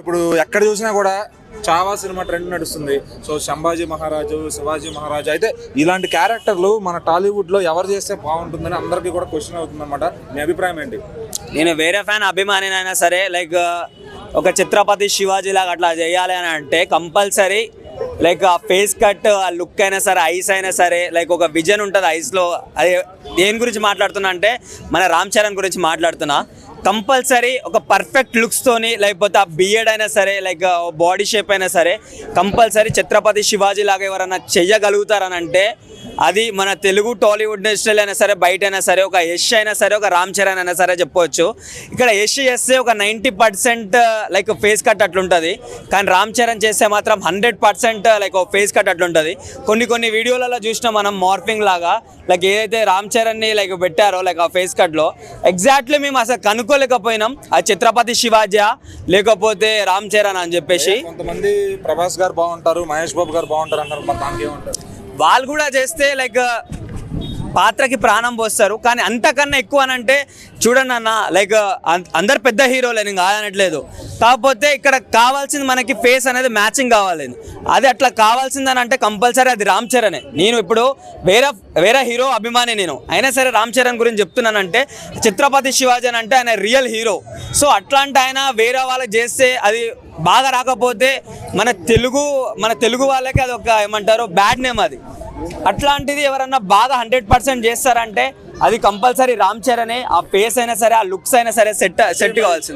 ఇప్పుడు ఎక్కడ చూసినా కూడా చావా సినిమా ట్రెండ్ నడుస్తుంది. సో సంభాజీ మహారాజు, శివాజీ మహారాజు అయితే ఇలాంటి క్యారెక్టర్లు మన టాలీవుడ్ లో ఎవరు చేస్తే బాగుంటుందని అందరికీ కూడా క్వశ్చన్ అవుతుంది అనమాట. మీ అభిప్రాయం ఏంటి? నేను వేరే ఫ్యాన్ అభిమానినైనా సరే లైక్ ఒక ఛత్రపతి శివాజీ లాగా అట్లా చేయాలి అని అంటే కంపల్సరీ లైక్ ఆ ఫేస్ కట్, ఆ లుక్ అయినా సరే, ఐస్ అయినా సరే, లైక్ ఒక విజన్ ఉంటుంది ఐస్లో. అది దేని గురించి మాట్లాడుతున్నా అంటే మన రామ్ చరణ్ గురించి మాట్లాడుతున్నా. కంపల్సరీ ఒక పర్ఫెక్ట్ లుక్స్తోని, లేకపోతే ఆ బియర్డ్ అయినా సరే, లైక్ బాడీ షేప్ అయినా సరే, కంపల్సరీ ఛత్రపతి శివాజీ లాగా ఎవరైనా చెయ్యగలుగుతారని అంటే అది మన తెలుగు టాలీవుడ్ ఇండస్ట్రీలో అయినా సరే, బయట అయినా సరే, ఒక యష్ అయినా సరే, ఒక రామ్ చరణ్ అయినా సరే చెప్పవచ్చు. ఇక్కడ యష్ చేస్తే ఒక 90% లైక్ ఫేస్ కట్ అట్లుంటుంది, కానీ రామ్ చరణ్ చేస్తే మాత్రం 100% లైక్ ఫేస్ కట్ అట్లుంటుంది. కొన్ని వీడియోలలో చూసినా మనం మార్ఫింగ్ లాగా లైక్ ఏదైతే రామ్ చరణ్ని లైక్ పెట్టారో లైక్ ఆ ఫేస్ కట్లో ఎగ్జాక్ట్లీ మేము అసలు కనుక్కోలేకపోయినాం ఆ ఛత్రపతి శివాజీ లేకపోతే రామ్ చరణ్ అని చెప్పేసి. కొంతమంది ప్రభాస్ గారు బాగుంటారు, మహేష్ బాబు గారు బాగుంటారు అన్నారు. మరి దానికి ఏమంటారు? వాళ్ళు కూడా చేస్తే లైక్ పాత్రకి ప్రాణం పోస్తారు, కానీ అంతకన్నా ఎక్కువ అని అంటే చూడండి అన్న, లైక్ అందరు పెద్ద హీరోలే, నేను కాదనట్లేదు. కాకపోతే ఇక్కడ కావాల్సింది మనకి ఫేస్ అనేది మ్యాచింగ్ కావాలి. అది అట్లా కావాల్సిందని అంటే కంపల్సరీ అది రామ్ చరణే. నేను ఇప్పుడు వేరే హీరో అభిమాని నేను, అయినా సరే రామ్ చరణ్ గురించి చెప్తున్నానంటే ఛత్రపతి శివాజీ అని అంటే ఆయన రియల్ హీరో. సో అట్లాంటి ఆయన వేరే వాళ్ళకి చేస్తే అది బాగా రాకపోతే మన తెలుగు వాళ్ళకి అది ఒక ఏమంటారు బ్యాడ్ నేమ్ అది. అట్లాంటిది ఎవరన్నా బాగా 100% చేస్తారంటే అది కంపల్సరీ రామ్ చరణే. ఆ ఫేస్ అయినా సరే, ఆ లుక్స్ అయినా సరే సెట్ కావాల్సింది.